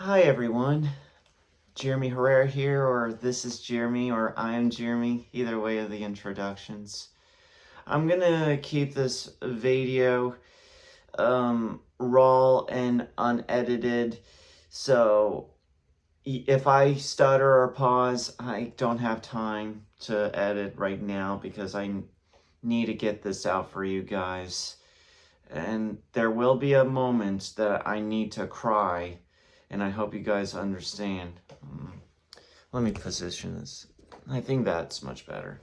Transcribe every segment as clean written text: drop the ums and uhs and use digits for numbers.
Hi everyone, Jeremy Herrera here, or this is Jeremy, or I am Jeremy, either way of the introductions. I'm gonna keep this video raw and unedited, so if I stutter or pause, I don't have time to edit right now because I need to get this out for you guys. And there will be a moment that I need to cry, and I hope you guys understand. Let me position this. I think that's much better.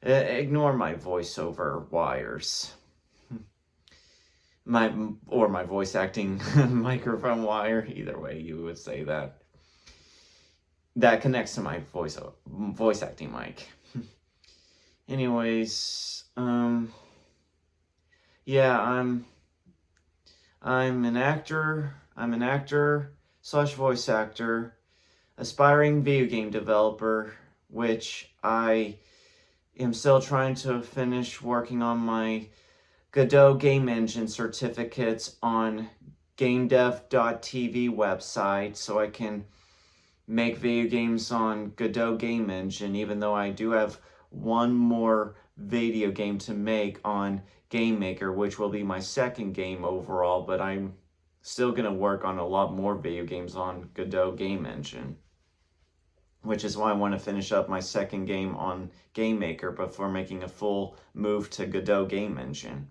Ignore my voiceover wires. My voice acting microphone wire. Either way, you would say that. That connects to my voice acting mic. Anyways, yeah, I'm an actor. I'm an actor slash voice actor, aspiring video game developer, which I am still trying to finish working on my Godot game engine certificates on gamedev.tv website so I can make video games on Godot game engine, even though I do have one more video game to make on Game Maker, which will be my second game overall, but I'm still going to work on a lot more video games on Godot game engine, which is why I want to finish up my second game on Game Maker before making a full move to Godot game engine.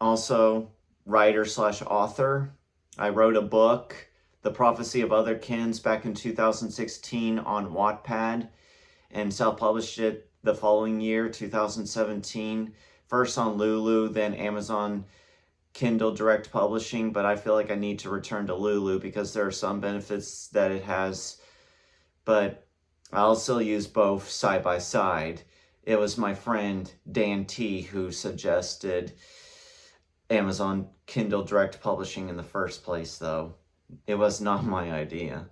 Also, writer slash author. I wrote a book, The Prophecy of Otherkins, back in 2016 on Wattpad, and self-published it the following year, 2017. First on Lulu, then Amazon Kindle Direct Publishing, but I feel like I need to return to Lulu because there are some benefits that it has, but I'll still use both side by side. It was my friend Dan T who suggested Amazon Kindle Direct Publishing in the first place, though. It was not my idea.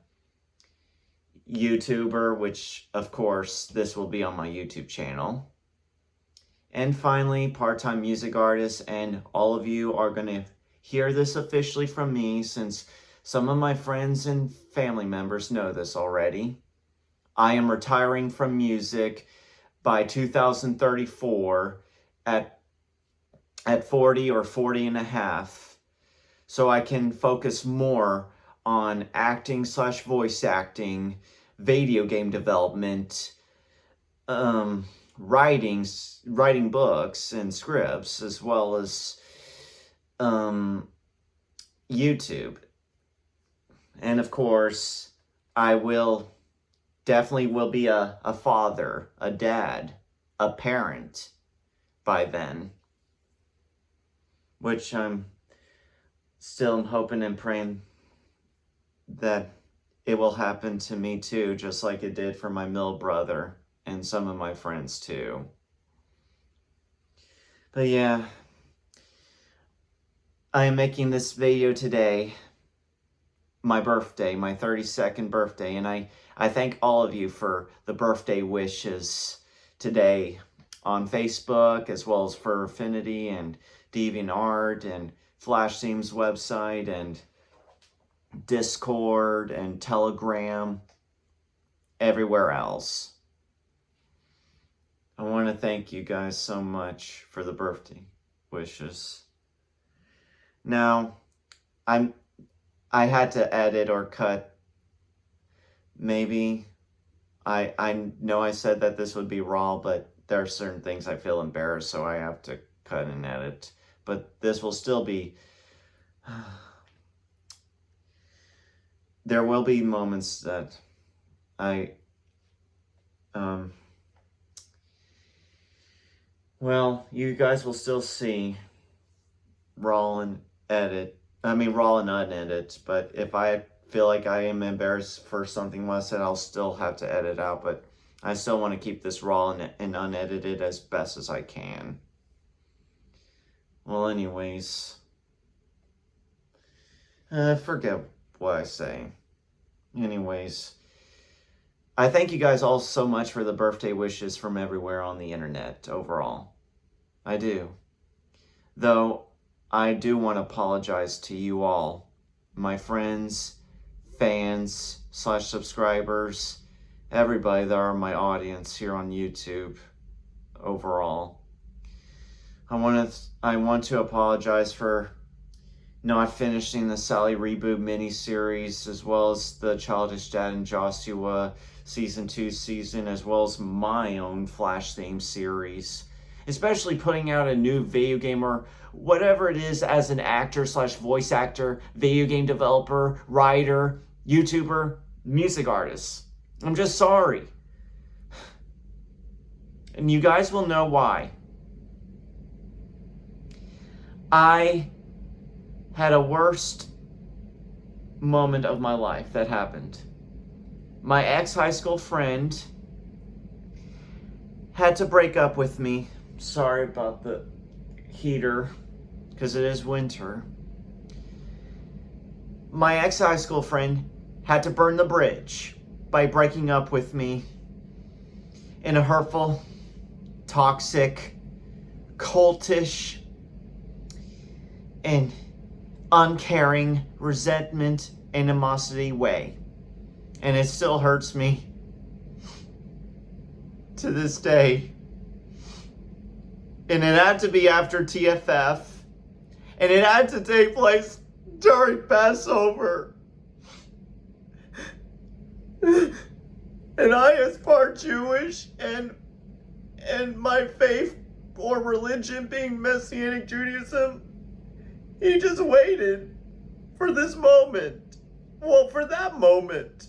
YouTuber, which of course this will be on my YouTube channel. And finally, part-time music artist, and all of you are going to hear this officially from me since some of my friends and family members know this already. I am retiring from music by 2034 at 40 or 40 and a half, so I can focus more on acting slash voice acting, video game development, writing books and scripts, as well as YouTube. And of course, I definitely will be a father, a dad, a parent by then, which I'm still hoping and praying that it will happen to me too, just like it did for my middle brother and some of my friends too. But yeah, I am making this video today, my birthday, my 32nd birthday, and I thank all of you for the birthday wishes today on Facebook, as well as for Affinity and DeviantArt and Flashthemes website and Discord and Telegram, everywhere else. I want to thank you guys so much for the birthday wishes. Now, I had to edit or cut. Maybe I know I said that this would be raw, but there are certain things I feel embarrassed, so I have to cut and edit. But this will still be. There will be moments that well, you guys will still see raw and raw and unedited, but if I feel like I am embarrassed for something was said, I'll still have to edit out, but I still want to keep this raw and unedited as best as I can. Well, anyways, forget what I say. Anyways, I thank you guys all so much for the birthday wishes from everywhere on the internet overall. I do. Though, I do want to apologize to you all, my friends, fans, / subscribers, everybody that are my audience here on YouTube overall. I want to apologize for not finishing the Sally reboot miniseries, as well as the Childish Dad and Joshua Season 2 season, as well as my own Flash theme series. Especially putting out a new video game or whatever it is as an actor / voice actor, video game developer, writer, YouTuber, music artist. I'm just sorry. And you guys will know why. I had a worst moment of my life that happened. My ex-high school friend had to break up with me. Sorry about the heater, because it is winter. My ex-high school friend had to burn the bridge by breaking up with me in a hurtful, toxic, cultish, and uncaring, resentment, animosity way. And it still hurts me to this day. And it had to be after TFF. And it had to take place during Passover. And I, as part Jewish, and my faith or religion being Messianic Judaism, he just waited for this moment. Well, for that moment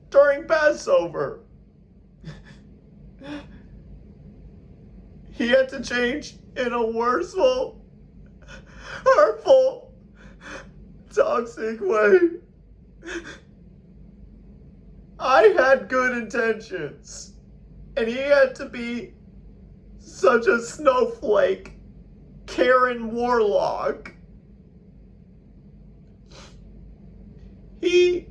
during Passover. He had to change in a worstful, hurtful, toxic way. I had good intentions, and he had to be such a snowflake, Karen warlock. He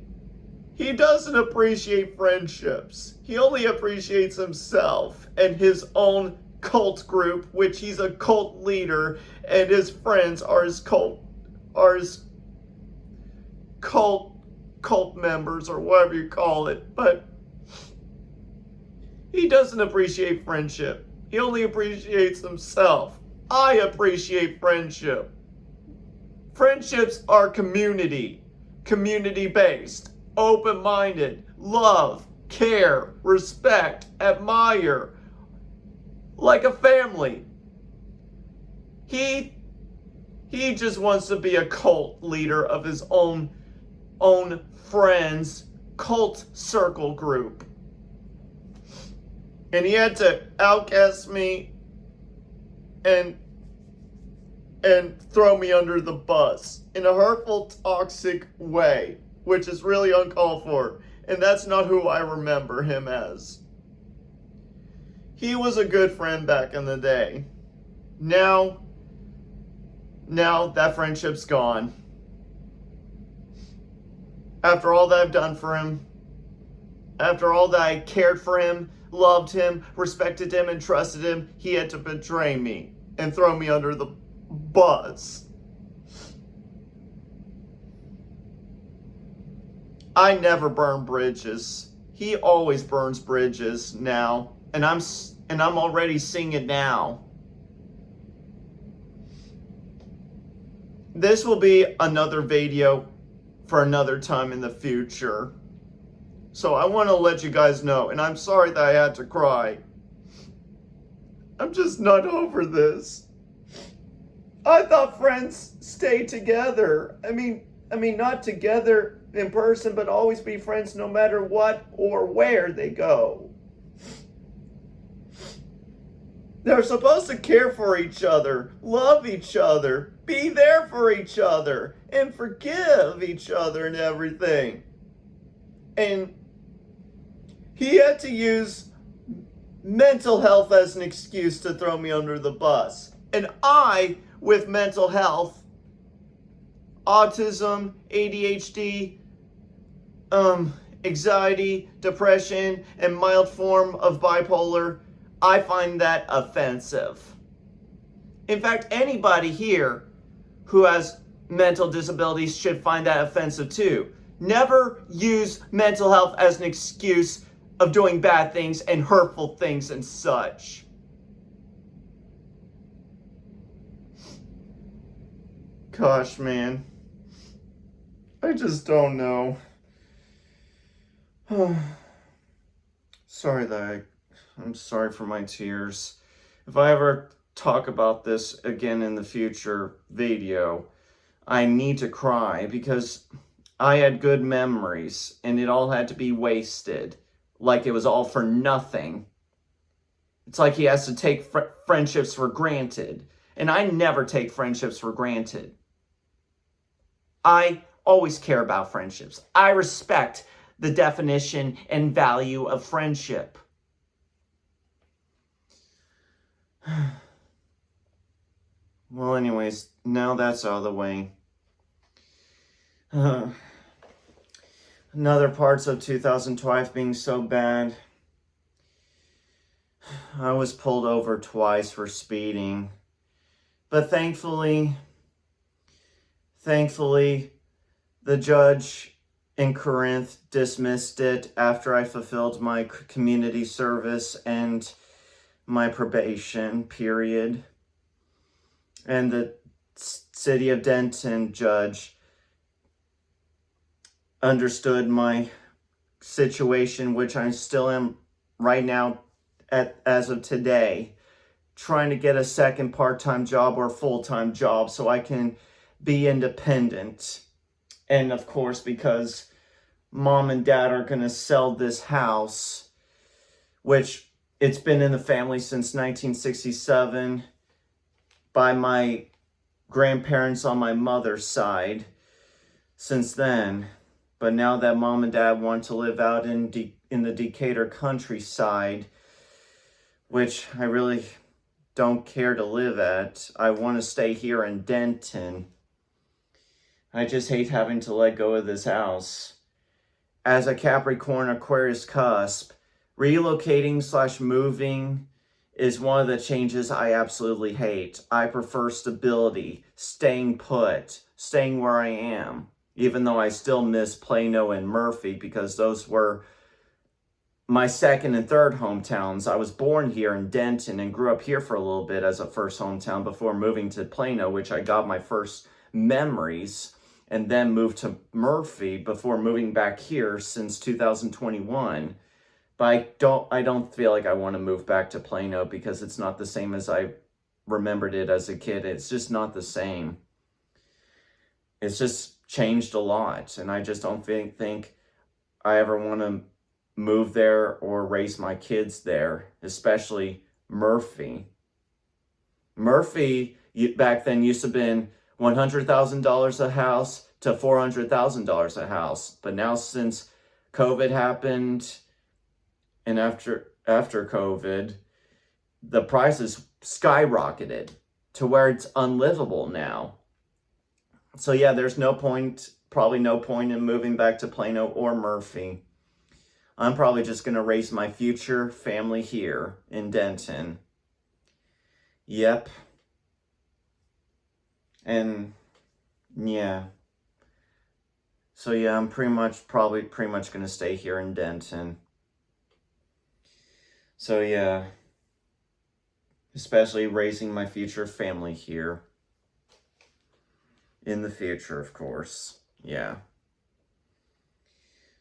doesn't appreciate friendships. He only appreciates himself and his own cult group, which he's a cult leader, and his friends are his cult members, or whatever you call it. But he doesn't appreciate friendship. He only appreciates himself. I appreciate friendship. Friendships are community-based, open-minded, love, care, respect, admire, like a family. He just wants to be a cult leader of his own friends' cult circle group. And he had to outcast me and throw me under the bus in a hurtful, toxic way, which is really uncalled for. And that's not who I remember him as. He was a good friend back in the day. Now that friendship's gone. After all that I've done for him, after all that I cared for him, loved him, respected him, and trusted him, he had to betray me and throw me under the bus. I never burn bridges. He always burns bridges now, and I'm already seeing it now. This will be another video for another time in the future. So I want to let you guys know, and I'm sorry that I had to cry. I'm just not over this. I thought friends stay together. I mean, not together in person, but always be friends no matter what or where they go. They're supposed to care for each other, love each other, be there for each other, and forgive each other and everything. And he had to use mental health as an excuse to throw me under the bus. And I, with mental health, autism, ADHD, anxiety, depression, and mild form of bipolar, I find that offensive. In fact, anybody here who has mental disabilities should find that offensive too. Never use mental health as an excuse of doing bad things and hurtful things and such. Gosh, man. I just don't know. I'm sorry for my tears. If I ever talk about this again in the future video, I need to cry because I had good memories and it all had to be wasted. Like it was all for nothing. It's like he has to take friendships for granted. And I never take friendships for granted. I always care about friendships. I respect the definition and value of friendship. Well, anyways, now that's out of the way. Another parts of 2012 being so bad. I was pulled over twice for speeding. But thankfully, the judge in Corinth dismissed it after I fulfilled my community service and my probation period. And the city of Denton judge understood my situation, which I still am right now as of today, trying to get a second part-time job or full-time job so I can be independent. And of course, because mom and dad are going to sell this house, which it's been in the family since 1967 by my grandparents on my mother's side since then. But now that mom and dad want to live out in the Decatur countryside, which I really don't care to live at, I want to stay here in Denton. I just hate having to let go of this house. As a Capricorn Aquarius cusp, relocating/moving is one of the changes I absolutely hate. I prefer stability, staying put, staying where I am, even though I still miss Plano and Murphy because those were my second and third hometowns. I was born here in Denton and grew up here for a little bit as a first hometown before moving to Plano, which I got my first memories, and then moved to Murphy before moving back here since 2021. But I don't feel like I want to move back to Plano because it's not the same as I remembered it as a kid. It's just not the same. It's just changed a lot, and I just don't think I ever want to move there or raise my kids there, especially Murphy. Murphy back then used to have been $100,000 a house to $400,000 a house. But now since COVID happened and after COVID, the prices skyrocketed to where it's unlivable now. So yeah, there's probably no point in moving back to Plano or Murphy. I'm probably just going to raise my future family here in Denton. Yep. And yeah. So yeah, I'm pretty much going to stay here in Denton. So yeah. Especially raising my future family here. In the future, of course. Yeah.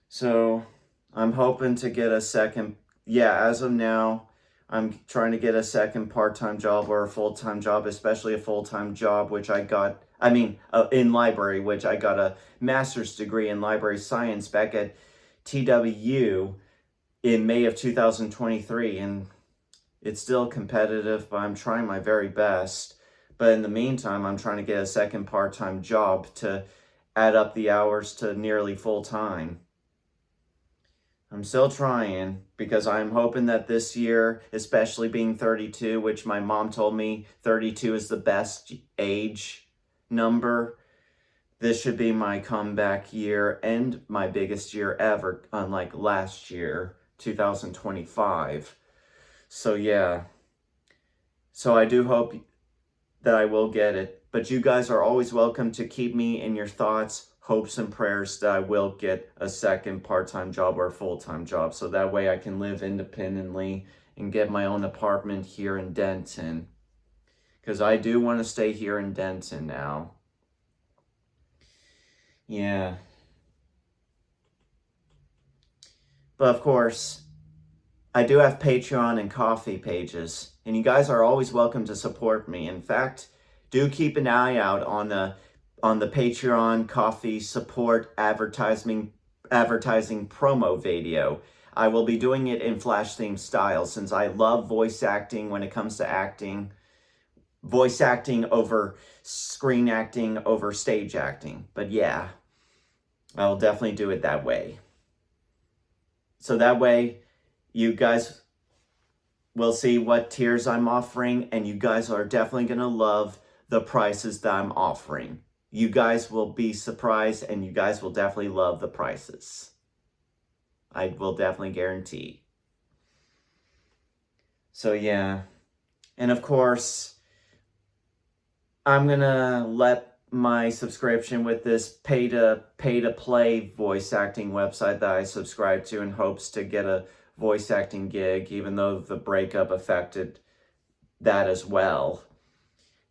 So I'm hoping to get a second, as of now, I'm trying to get a second part-time job or a full-time job, especially a full-time job, in library, which I got a master's degree in library science back at TWU in May of 2023. And it's still competitive, but I'm trying my very best. But in the meantime, I'm trying to get a second part-time job to add up the hours to nearly full-time. I'm still trying because I'm hoping that this year, especially being 32, which my mom told me 32 is the best age number, this should be my comeback year and my biggest year ever, unlike last year, 2025. So yeah. So I do hope that I will get it But you guys are always welcome to keep me in your thoughts, hopes, and prayers that I will get a second part-time job or a full-time job. So that way I can live independently and get my own apartment here in Denton. Because I do want to stay here in Denton now. Yeah. But of course, I do have Patreon and Ko-fi pages, and you guys are always welcome to support me. In fact, do keep an eye out on the Patreon Ko-fi support advertising promo video. I will be doing it in Flashtheme style since I love voice acting when it comes to acting. Voice acting over screen acting over stage acting. But yeah, I'll definitely do it that way. So that way, you guys will see what tiers I'm offering, and you guys are definitely going to love the prices that I'm offering. You guys will be surprised, and you guys will definitely love the prices. I will definitely guarantee. So yeah. And of course, I'm going to let my subscription with this pay to play voice acting website that I subscribe to in hopes to get a voice acting gig, even though the breakup affected that as well.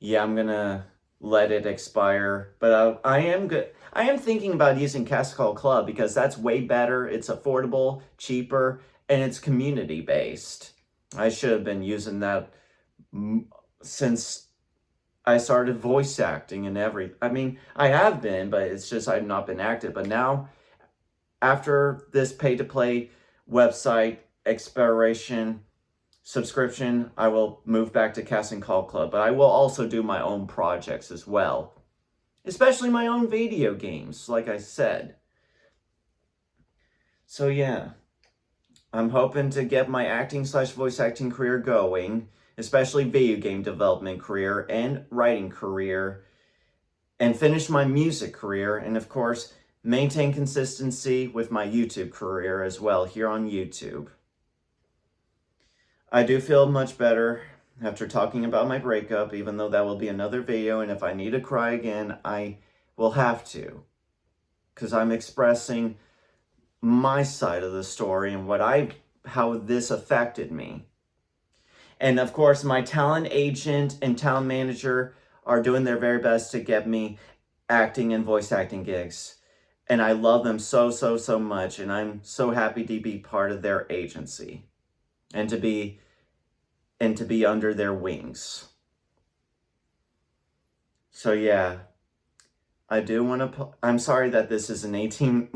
Yeah, I'm gonna let it expire, but I am thinking about using Cast Call Club because that's way better. It's affordable, cheaper, and it's community based. I should have been using that since I started voice acting and everything. I mean, I have been, but it's just I've not been active. But now, after this pay-to-play website expiration subscription, I will move back to Casting Call Club. But I will also do my own projects as well. Especially my own video games, like I said. So yeah, I'm hoping to get my acting/voice acting career going, especially video game development career and writing career, and finish my music career, and of course, maintain consistency with my YouTube career as well here on YouTube. I do feel much better after talking about my breakup, even though that will be another video, and if I need to cry again, I will have to, because I'm expressing my side of the story and how this affected me. And of course, my talent agent and talent manager are doing their very best to get me acting and voice acting gigs. And I love them so much. And I'm so happy to be part of their agency and to be under their wings. So yeah, I do want to, I'm sorry that this is an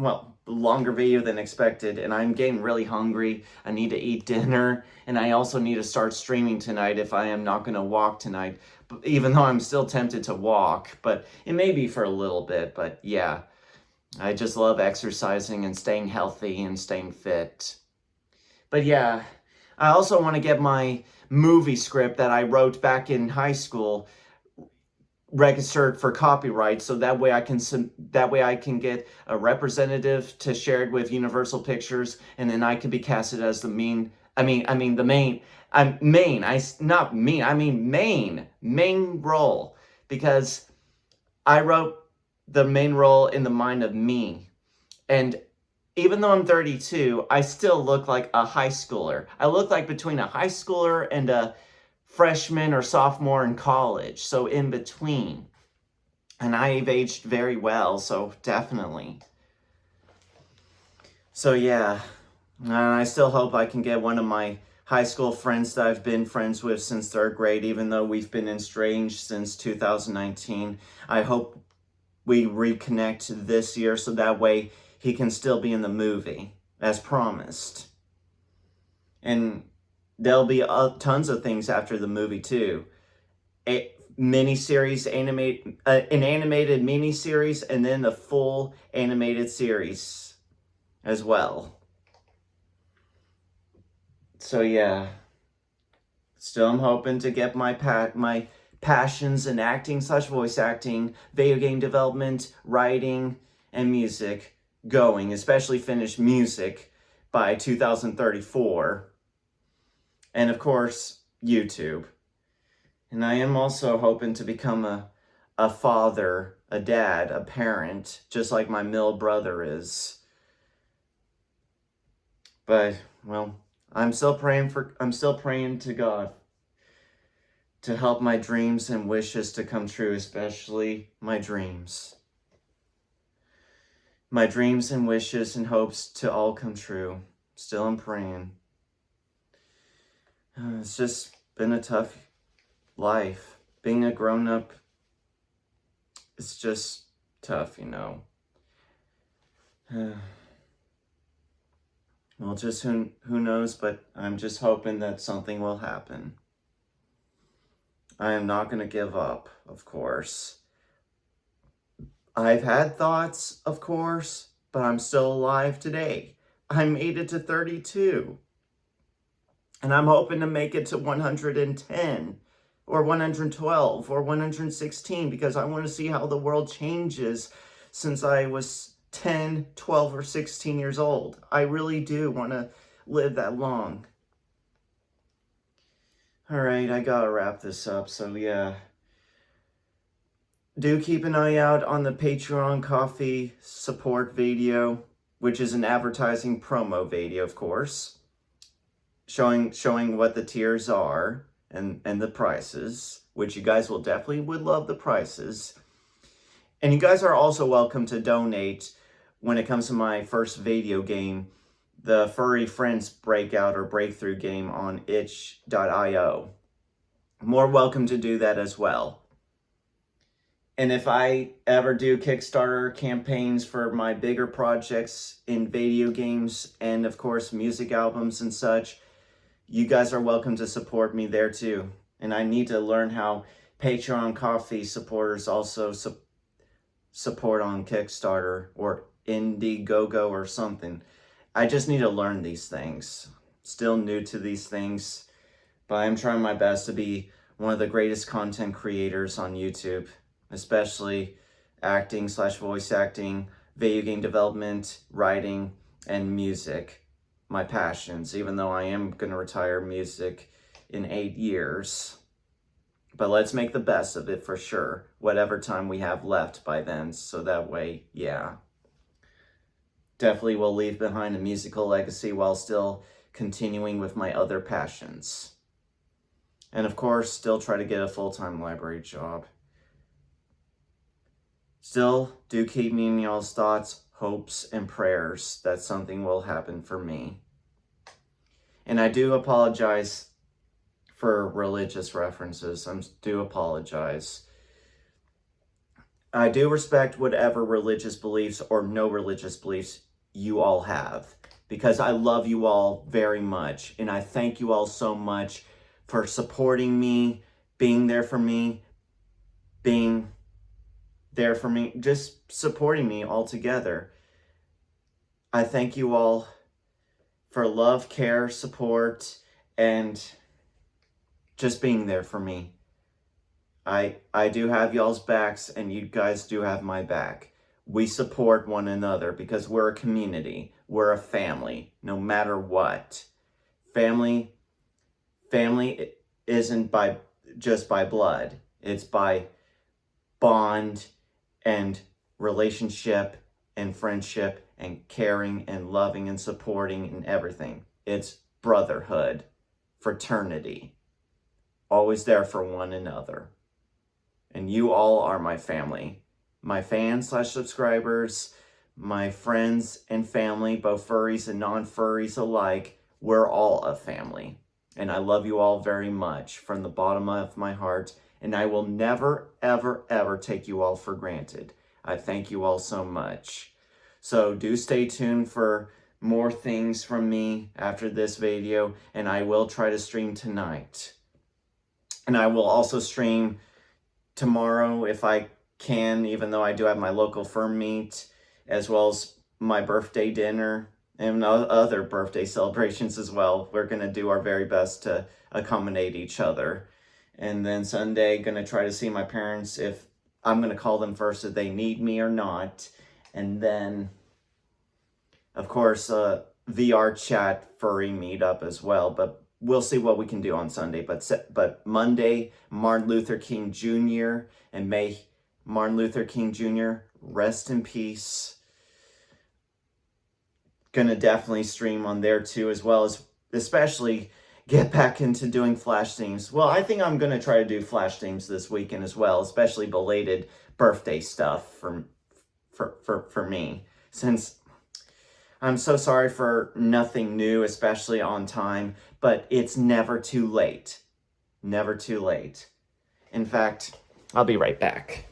longer video than expected, and I'm getting really hungry. I need to eat dinner, and I also need to start streaming tonight if I am not going to walk tonight, even though I'm still tempted to walk, but it may be for a little bit. But yeah, I just love exercising and staying healthy and staying fit. But yeah, I also want to get my movie script that I wrote back in high school registered for copyright, so that way I can get a representative to share it with Universal Pictures, and then I can be casted as the main role, because I wrote the main role in the mind of me. And even though I'm 32, I still look like a high schooler. I look like between a high schooler and a freshman or sophomore in college, so in between. And I've aged very well, so definitely. So yeah, and I still hope I can get one of my high school friends that I've been friends with since 3rd grade, even though we've been estranged since 2019. I hope we reconnect this year so that way he can still be in the movie, as promised. And there'll be tons of things after the movie too. An animated miniseries, and then the full animated series as well. So yeah, still I'm hoping to get my passions in acting/voice acting, video game development, writing, and music going, especially finish music by 2034. And of course, YouTube. And I am also hoping to become a father, a dad, a parent, just like my mill brother is. But, well, I'm still praying to God to help my dreams and wishes to come true, especially my dreams. My dreams and wishes and hopes to all come true. Still I'm praying. It's just been a tough life. Being a grown-up, it's just tough, you know. Well, just who knows, but I'm just hoping that something will happen. I am not going to give up, of course. I've had thoughts, of course, but I'm still alive today. I made it to 32. And I'm hoping to make it to 110 or 112 or 116 because I want to see how the world changes since I was 10, 12, or 16 years old. I really do want to live that long. All right, I gotta wrap this up, so yeah. Do keep an eye out on the Patreon Coffee support video, which is an advertising promo video, of course, showing what the tiers are and the prices, which you guys will definitely would love the prices. And you guys are also welcome to donate when it comes to my first video game, the Furry Friends Breakout or Breakthrough game on itch.io. More welcome to do that as well. And if I ever do Kickstarter campaigns for my bigger projects in video games and, of course, music albums and such, you guys are welcome to support me there too. And I need to learn how Patreon Coffee supporters also support on Kickstarter or Indiegogo or something. I just need to learn these things. Still new to these things, but I'm trying my best to be one of the greatest content creators on YouTube, especially acting / voice acting, video game development, writing, and music. My passions, even though I am going to retire music in 8 years. But let's make the best of it for sure, whatever time we have left by then, so that way, yeah. Definitely will leave behind a musical legacy while still continuing with my other passions. And of course, still try to get a full-time library job. Still, do keep me in y'all's thoughts, hopes, and prayers that something will happen for me. And I do apologize for religious references. I do apologize. I do respect whatever religious beliefs or no religious beliefs you all have, because I love you all very much. And I thank you all so much for supporting me, being there for me, just supporting me altogether. I thank you all for love, care, support, and just being there for me. I do have y'all's backs, and you guys do have my back. We support one another because we're a community. We're a family, no matter what. Family isn't just by blood. It's by bond and relationship and friendship and caring and loving and supporting and everything. It's brotherhood, fraternity, always there for one another. And you all are my family. My fans / subscribers, my friends and family, both furries and non-furries alike, we're all a family. And I love you all very much from the bottom of my heart. And I will never, ever, ever take you all for granted. I thank you all so much. So do stay tuned for more things from me after this video. And I will try to stream tonight. And I will also stream tomorrow if I can, even though I do have my local firm meet, as well as my birthday dinner and other birthday celebrations as well. We're going to do our very best to accommodate each other. And then Sunday, going to try to see my parents if I'm going to call them first if they need me or not. And then, of course, VR chat furry meetup as well. But we'll see what we can do on Sunday. But Monday, Martin Luther King Jr. and May Martin Luther King Jr., rest in peace. Gonna definitely stream on there too, as well as especially get back into doing flash themes. Well, I think I'm gonna try to do flash themes this weekend as well, especially belated birthday stuff for me, since I'm so sorry for nothing new, especially on time, but it's never too late. Never too late. In fact, I'll be right back.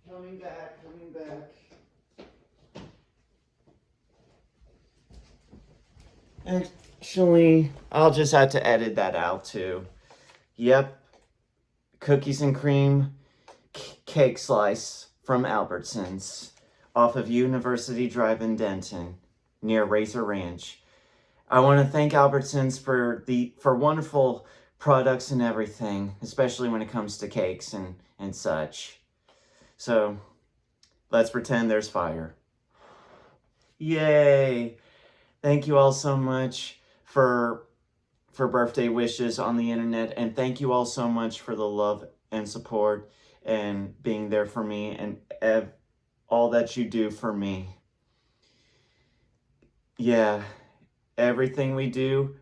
Coming back. Actually, I'll just have to edit that out too. Yep, cookies and cream cake slice from Albertsons off of University Drive in Denton near Razor Ranch. I want to thank Albertsons for wonderful products and everything, especially when it comes to cakes and such. So, let's pretend there's fire. Yay! Thank you all so much for birthday wishes on the internet, and thank you all so much for the love and support and being there for me and all that you do for me. Yeah, everything we do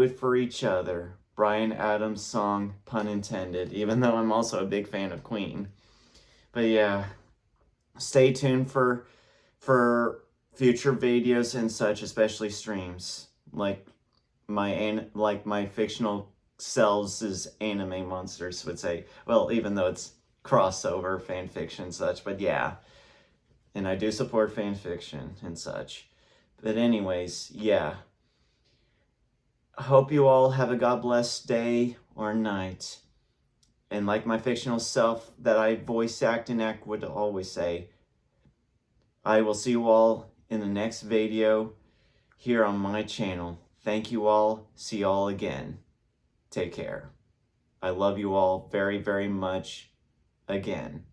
it for each other. Bryan Adams' song, pun intended, even though I'm also a big fan of Queen. But yeah, stay tuned for future videos and such, especially streams like my fictional selves' anime monsters would say. Well, even though it's crossover fan fiction and such, but yeah, and I do support fan fiction and such. But anyways, yeah, I hope you all have a God bless day or night. And like my fictional self that I voice act and act would always say, I will see you all in the next video here on my channel. Thank you all. See you all again. Take care. I love you all very, very much again.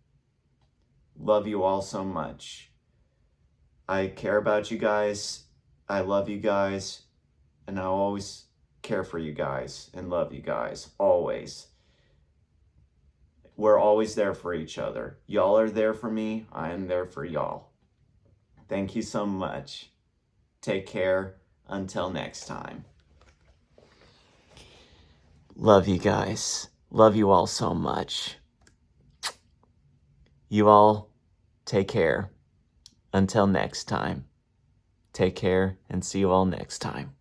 Love you all so much. I care about you guys. I love you guys. And I'll always care for you guys and love you guys. Always. We're always there for each other. Y'all are there for me. I am there for y'all. Thank you so much. Take care. Until next time. Love you guys. Love you all so much. You all take care. Until next time. Take care and see you all next time.